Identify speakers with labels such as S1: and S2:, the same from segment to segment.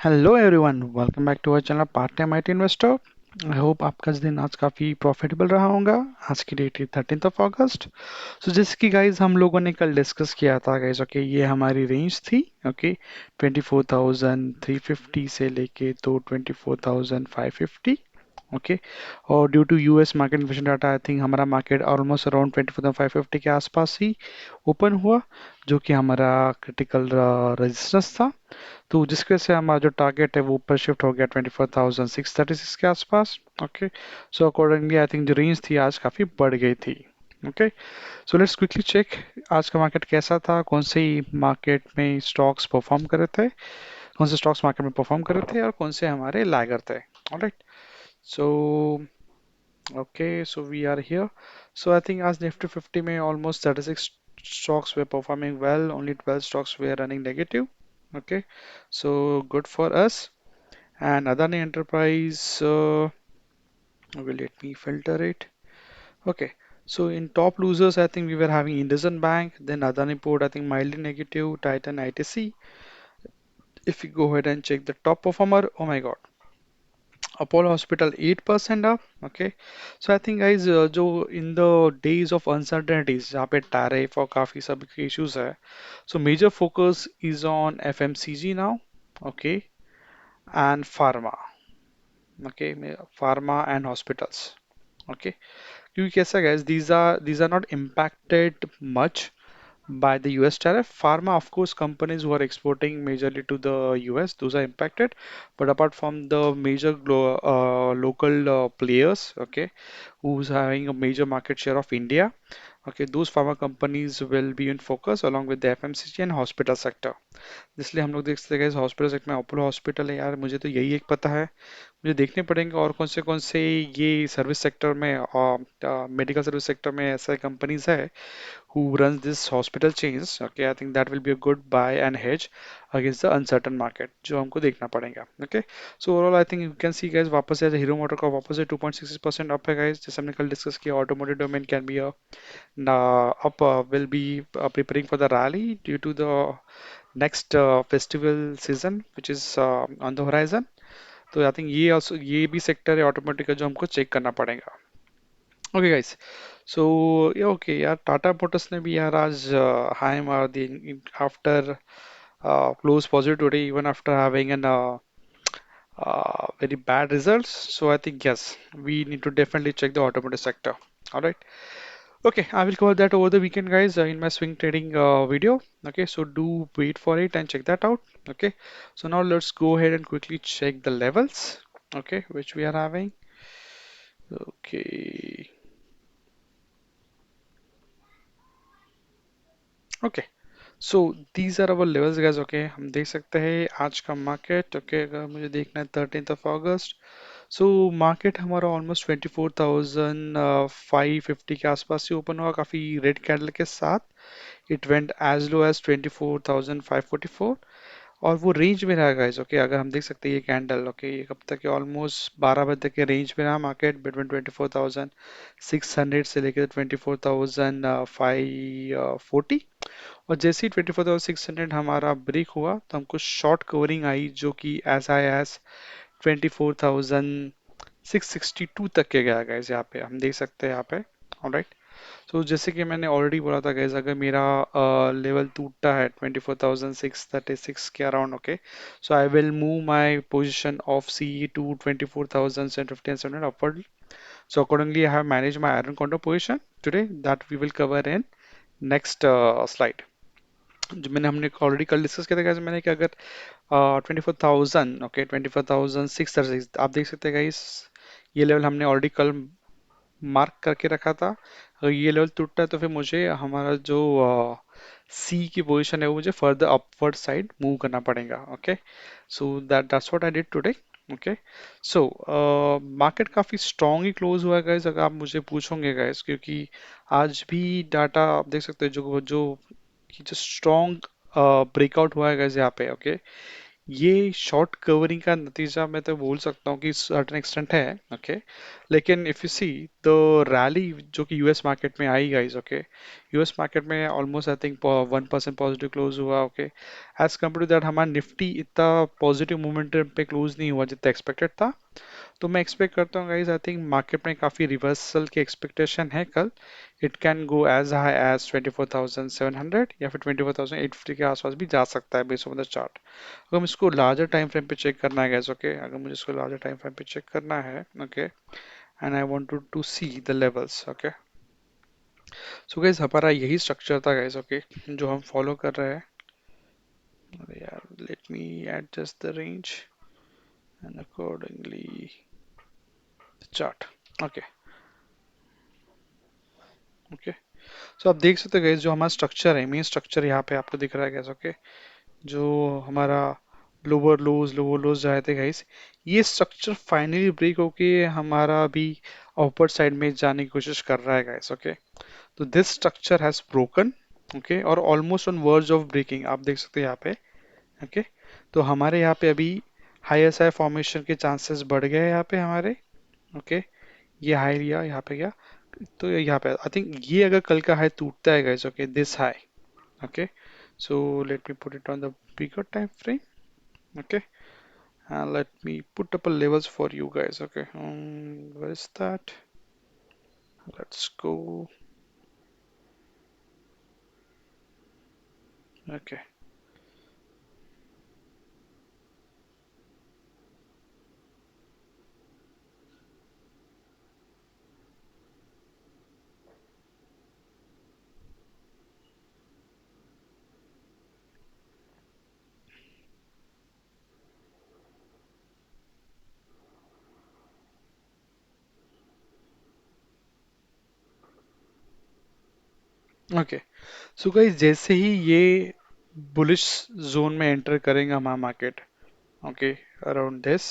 S1: Hello everyone, welcome back to our channel part time IT investor. I hope आपका दिन आज काफ़ी profitable रहा होगा। आज की डेट है 13 अगस्त। सो जैसे कि गाइज हम लोगों ने कल डिस्कस किया था गाइज, ओके, ये हमारी रेंज थी। ओके, 24,350 से लेके तो 24,550। ओके, और due to US market information data I think हमारा मार्केट ऑलमोस्ट अराउंड 24,550 के आसपास ही ओपन हुआ, जो कि हमारा क्रिटिकल रेजिस्टेंस था। तो जिसके से हमारा जो टारगेट है वो ऊपर शिफ्ट हो गया 24,636 के आसपास। Okay, so accordingly I think जो रेंज थी आज काफ़ी बढ़ गई थी। Okay, so let's quickly check आज का मार्केट कैसा था, कौन से मार्केट में स्टॉक्स परफॉर्म कर रहे थे, कौन से स्टॉक्स मार्केट में परफॉर्म कर रहे थे और कौन से हमारे लैगर थे। Alright, so okay, so we are here. So I think आज निफ्टी 50 में almost 36 stocks were performing well, only 12 stocks were running negative. Okay, so good for us. And Adani Enterprise, okay, let me filter it. Okay, so in top losers, I think we were having IndusInd Bank, then Adani Port, I think mildly negative, Titan ITC. If you go ahead and check the top performer, oh my God, Apollo Hospital 8% up. Okay, so I think guys, जो in the days of uncertainties जहाँ पे tariff और काफी सब issues है, so major focus is on FMCG now. Okay, and pharma. Okay, pharma and hospitals. Okay, क्योंकि कैसा guys, these are not impacted much by the US tariff. Pharma, of course, companies who are exporting majorly to the US, those are impacted. But apart from the major local players, okay, who's having a major market share of India, okay, those pharma companies will be in focus along with the FMCG and hospital sector. इसलिए हम लोग देख सकते हैं hospital sector में Apollo hospital है यार, मुझे तो यही एक पता है। मुझे देखने पड़ेंगे और कौन से ये सर्विस सेक्टर में और मेडिकल सर्विस सेक्टर में ऐसे कंपनीज है who runs this hospital chains. Okay, I think that will be a good buy and hedge against the uncertain market जो हमको देखना पड़ेगा। Okay, so overall I think you can see guys, वापस से hero motor का वापस से 2.66% up है guys, जैसे हमने कल डिस्कस किया automotive domain can be up, will be preparing for the rally due to the next festival season which is on the horizon. तो आई थिंक ये also ये भी सेक्टर है ऑटोमोटिव का जो हमको चेक करना पड़ेगा। ओके गाइस, सो ये ओके यार, टाटा मोटर्स ने भी यार आज हाई मार दी after close positive today even after having an very bad results. So I think yes, we need to definitely check the automotive sector. All right. Okay, I will cover that over the weekend, guys, in my swing trading video. Okay, so do wait for it and check that out. Okay, so now let's go ahead and quickly check the levels. Okay, which we are having. Okay. Okay. So these are our levels guys. Okay, हम देख सकते हैं आज का market. Okay, अगर मुझे देखना है 13 अगस्त, सो मार्केट हमारा ऑलमोस्ट 24,550 के आसपास से ओपन हुआ, काफ़ी रेड कैंडल के साथ। It went as low as 24,544 और वो रेंज में रहा गाइस। ओके, अगर हम देख सकते हैं ये कैंडल, ओके, ये कब तक है, ऑलमोस्ट 12 बजे तक के रेंज में रहा मार्केट, बिटवीन 24,600 से लेकर 24,540। और जैसे ही 24,600 हमारा ब्रेक हुआ तो हमको शॉर्ट कवरिंग आई, जो कि एज हाई एज 24,662 तक के गया गैस। यहाँ पे हम देख सकते हैं यहाँ पे। ऑलराइट, तो जैसे कि मैंने ऑलरेडी बोला था गैस, अगर मेरा लेवल टूटता है 24,636 के around, okay, so I will move my position of C to 24,750 and 700 upward. So accordingly, I have managed my iron condor position today that we will cover in next slide। जो मैंने हमने already कल discuss किया था guys, मैंने कि अगर 24,000, okay, 24,636 आप देख सकते हैं गाइस, ये लेवल हमने ऑलरेडी कल मार्क करके रखा था। अगर ये लेवल टूटता है तो फिर मुझे हमारा जो सी की पोजीशन है वो मुझे फर्दर अपवर्ड साइड मूव करना पड़ेगा। Okay, so that's what I did today. Okay, so market काफ़ी स्ट्रांग ही क्लोज हुआ है गाइस, अगर आप मुझे पूछोगे गाइस, क्योंकि आज भी डाटा आप देख सकते हैं जो जो स्ट्रॉन्ग ब्रेकआउट हुआ है गाइस यहाँ पे। ओके, ये शॉर्ट कवरिंग का नतीजा मैं तो बोल सकता हूँ कि सर्टेन एक्सटेंट है, ओके। लेकिन if you see the rally जो कि यूएस मार्केट में आई गाइस, ओके, यूएस मार्केट में almost I think 1% positive close हुआ, okay. As compared to that हमारा निफ्टी इतना पॉजिटिव मोमेंटम पे क्लोज नहीं हुआ जितना एक्सपेक्टेड था। तो मैं एक्सपेक्ट करता हूँ गाइस, आई थिंक मार्केट में काफ़ी रिवर्सल की एक्सपेक्टेशन है कल। It can go as high as 24,700 या फिर 24,850 के आसपास भी जा सकता है बेस्ड ऑन द चार्ट। अगर हम इसको लार्जर टाइम फ्रेम पे चेक करना है गाइस, ओके, अगर मुझे इसको लार्जर टाइम फ्रेम पे चेक करना है, okay, and I want to see the levels, okay. So guys हमारा यही स्ट्रक्चर था गाइस, ओके, जो हम फॉलो कर रहे हैं। अरे यार, let me adjust the range and accordingly chart, okay. Okay, so आप देख सकते हो गाइस, जो हमारा स्ट्रक्चर है, मेन स्ट्रक्चर यहाँ पे आपको दिख रहा है गाइस, ओके, जो हमारा लोअर लोज आए थे गाइस, ये स्ट्रक्चर फाइनली ब्रेक होके हमारा अभी अपर साइड में जाने की कोशिश कर रहा है गाइस, ओके। तो this structure has broken, okay, और almost on verge of breaking आप देख सकते हैं यहाँ पे, ओके। तो हमारे यहाँ पे अभी हाई एस आई फॉर्मेशन के चांसेस बढ़ गए हैं यहाँ पे हमारे, ओके। ये हाई लिया यहाँ पे गया, तो यहाँ पे आई थिंक ये अगर कल का हाई टूटता है guys, okay, this high, okay, so let me put it on the bigger time frame, okay, and let me put up a levels for you guys, okay. Where is that? Let's go. Okay, okay, so guys जैसे ही ये bullish zone में enter करेंगे हमारा market, okay, around this,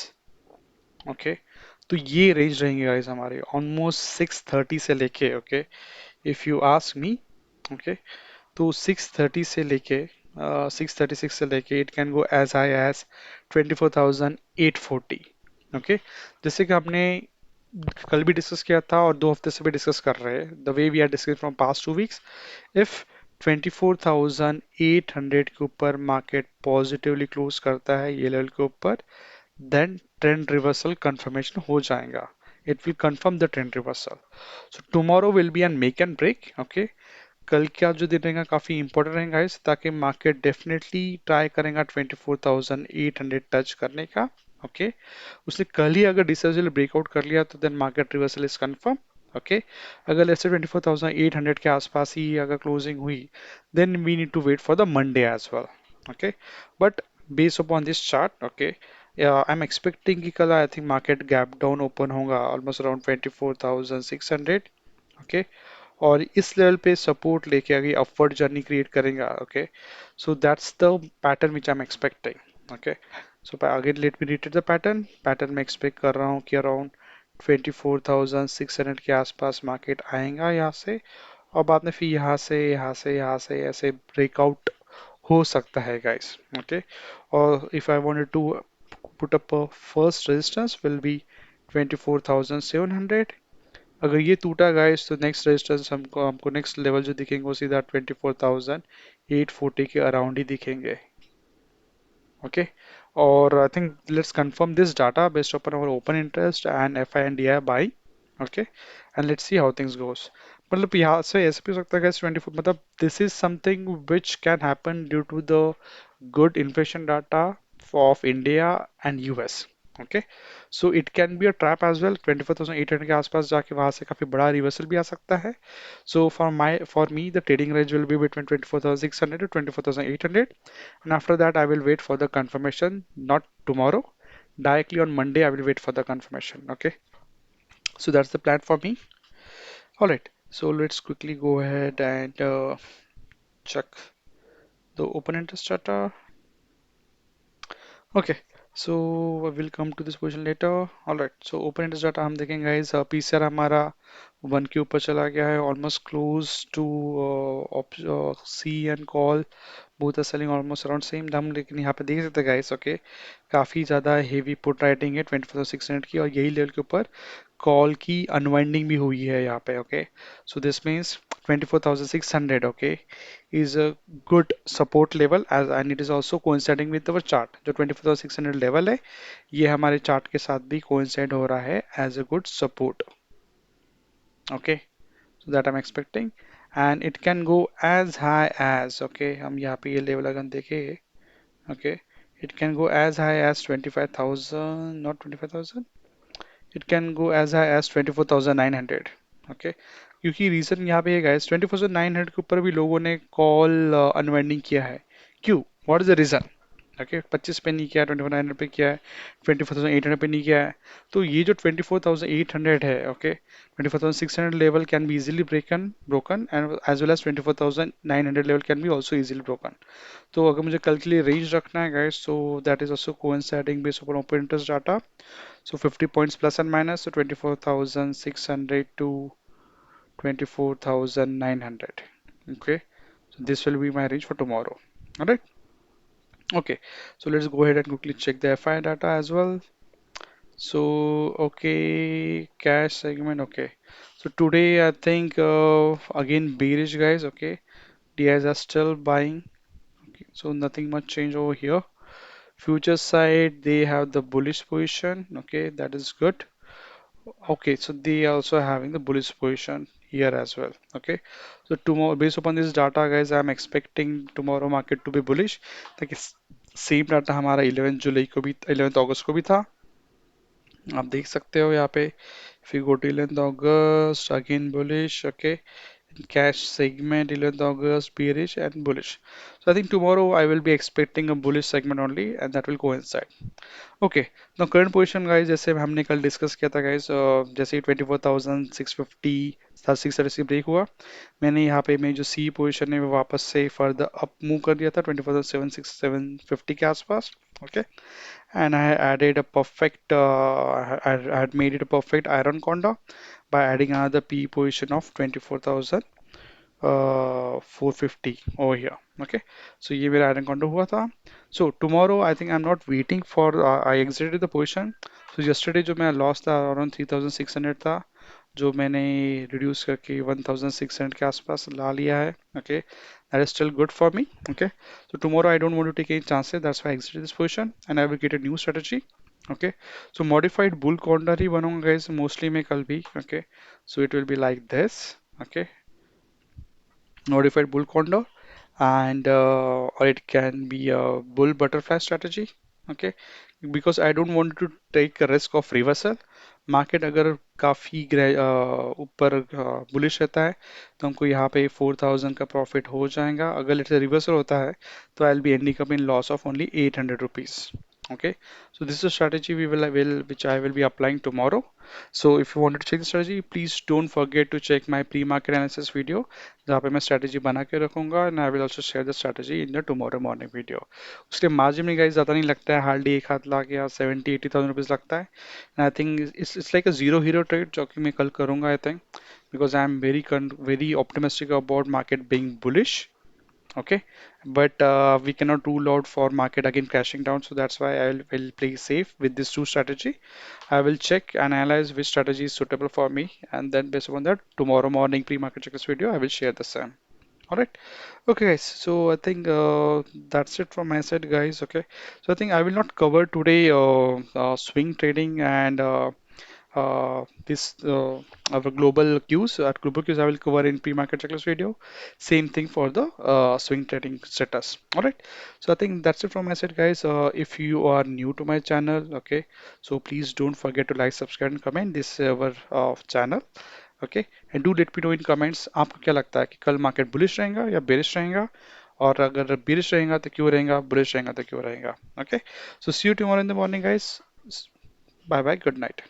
S1: okay, तो ये range रहेंगे guys हमारे almost 630 से लेके, okay, if you ask me, okay, तो 630 से लेके 636 से लेके it can go as high as 24,840, okay. जैसे कि आपने कल भी डिस्कस किया था और 2 हफ्ते से भी डिस्कस कर रहे हैं, the way we are discuss from past 2 weeks, if 24,800 के ऊपर मार्केट पॉजिटिवली क्लोज करता है ये लेवल के ऊपर, देन ट्रेंड रिवर्सल कंफर्मेशन हो जाएगा, it will confirm the trend reversal. So tomorrow will be an make and break, okay. कल का जो दिन रहेगा काफी इंपॉर्टेंट रहेगा इस, ताकि मार्केट डेफिनेटली ट्राई करेगा 24,800 टच करने का, ओके। उसने कल ही अगर डिसर्जल ब्रेकआउट कर लिया तो then market reversal is confirm, okay. अगर ऐसे 24,800 के आसपास ही अगर क्लोजिंग हुई, then we need to wait for the Monday as well, okay. But based upon this chart, okay, I am expecting कि कल I think market gap down open होगा ऑलमोस्ट अराउंड 24,600, ओके। और इस लेवल पे support लेके आगे upward journey create करेगा, okay. So that's the pattern which I am expecting, okay. So आगे let me restate the pattern pattern में expect कर रहा हूँ कि अराउंड 24,600 के आसपास मार्केट आएगा यहाँ से, और बाद में फिर यहाँ से ऐसे ब्रेकआउट हो सकता है गाइस, ओके। और if I wanted to put up first resistance will be 24,700। अगर ये टूटा गाइस तो नेक्स्ट रेजिस्टेंस हमको हमको नेक्स्ट लेवल जो दिखेंगे वो सीधा 24,840 के अराउंड ही दिखेंगे, ओके। और I think let's confirm this data based upon our open interest and FI&DI buy, okay, and let's see how things goes. मतलब यहाँ से ऐसे भी हो सकता है गाइस 24, मतलब this is something which can happen due to the good inflation data of India and US, okay. So it can be a trap as well, 24,800 के आसपास जाके वहां से काफी बड़ा रिवर्सल भी आ सकता है। So for me the trading range will be between 24,600 to 24,800, and after that I will wait for the confirmation, not tomorrow, directly on Monday I will wait for the confirmation, okay. So that's the plan for me. All right, so let's quickly go ahead and check the open interest data. Okay, so I will come to this position later. All right, so open interest data हम देखेंगे guys, PCR हमारा 1 के ऊपर चला गया है, almost close to C and call both are selling almost around same दाम, लेकिन यहाँ पे देख सकते हैं गाइस, ओके, काफ़ी ज़्यादा हेवी पुट राइटिंग है 24,600 की, और यही लेवल के ऊपर कॉल की अनवाइंडिंग भी हुई है यहाँ पे, okay. So this means 24,600, okay, is a good support level as and it is also coinciding with our chart। जो 24,600 लेवल है ये हमारे चार्ट के साथ भी coincide हो रहा है as a good support, okay। So that I'm expecting and it can go as high as, okay, हम यहाँ पे ये लेवल अगर देखें, okay, it can go as high as 25,000, not 25,000, it can go as high as 24,900, okay। क्योंकि reason यहाँ पे है गाइस, 24,900 के ऊपर भी लोगों ने कॉल अनवाइंडिंग किया है। क्यों, what is the reason? Okay, 25 पे नहीं किया, 24,900 पे किया है, 24,800 पे नहीं किया है। तो ये जो 24,800 है, okay, 24,600 level can be easily broken and as well as 24,900 level can be also easily broken. तो अगर मुझे कल के लिए रेंज रखना है guys, so that is also coinciding based upon open interest data. So 50 points plus and minus, so 24,600 to 24,900. Okay, so this will be my range for tomorrow. All right. Okay, so let's go ahead and quickly check the FI data as well. So, okay, cash segment. Okay, so today I think again bearish guys. Okay, DIs are still buying. Okay, so nothing much change over here. Future side, they have the bullish position. Okay, that is good. Okay, so they are also having the bullish position here as well. Okay, so tomorrow, based upon this data, guys, I'm expecting tomorrow market to be bullish. देखिए same data हमारा 11 जुलाई को भी, 11 अगस्त को भी था। आप देख सकते हो यहाँ पे, if you go to 11th August, again bullish, okay, cash segment 11th August bearish and bullish. So I think tomorrow I will be expecting a bullish segment only and that will coincide. Okay, तो current position guys, जैसे हमने कल discuss किया था guys, जैसे ही 24,650 630 break हुआ, मैंने यहाँ पे मेरी जो सी पोजीशन है वो वापस से फर्दर अप मूव कर दिया था 24,750 के आसपास, okay. And I added a perfect, I had made it a perfect iron condor by adding another P position of 24,000 450 over here, okay। So ये मेरा iron condor हुआ था। So tomorrow I think I'm not waiting for, I exited the position। So yesterday जो मेरा loss था around 3,600 था, जो मैंने रिड्यूस करके 1,600 के आसपास ला लिया है, okay, that is still good for me, okay। So tomorrow I don't want to take any chances, that's why I exited this position and I will get a new strategy, okay। So modified bull corner ही बनूंगा guys mostly मैं कल भी, okay। So it will be like this, okay, modified bull condor and or it can be a bull butterfly strategy, okay, because I don't want to take a risk of reversal। Market अगर काफ़ी ऊपर bullish रहता है तो हमको यहाँ पे 4,000 का प्रॉफिट हो जाएगा। अगर लेट्स से रिवर्सल होता है तो I will be ending up in loss of only 800 rupees, okay। So this is a strategy which I will be applying tomorrow। So if you wanted to check the strategy, please don't forget to check my pre-market analysis video जहाँ पे मैं strategy बना के रखूंगा and I will also share the strategy in the tomorrow morning video। उसके margin में guys ज़्यादा नहीं लगता है, हार्डली एक हाथ ला के या 70-80,000 रुपीज़ लगता है। And I think it's like a zero hero trade जो कि मैं कल करूंगा I think, because I am very optimistic about market being bullish, okay। But we cannot rule out for market again crashing down, so that's why will play safe with this two strategy। I will check and analyze which strategy is suitable for me and then based on that tomorrow morning pre-market checkers video I will share the same, all right। Okay guys, so I think that's it from my side guys, okay। So I think I will not cover today swing trading and this our global cues. At global cues I will cover in pre-market checklist video, same thing for the swing trading status, all right। So I think that's it from my side guys। If you are new to my channel, okay, so please don't forget to like, subscribe and comment this our channel, okay। And do let me know in comments आपको क्या लगता है कि कल market bullish रहेगा या bearish रहेगा, और अगर बेरिश रहेगा तो क्यों रहेगा, बुलिश रहेगा तो क्यों रहेगा, okay। So see you tomorrow in the morning guys, bye bye, good night।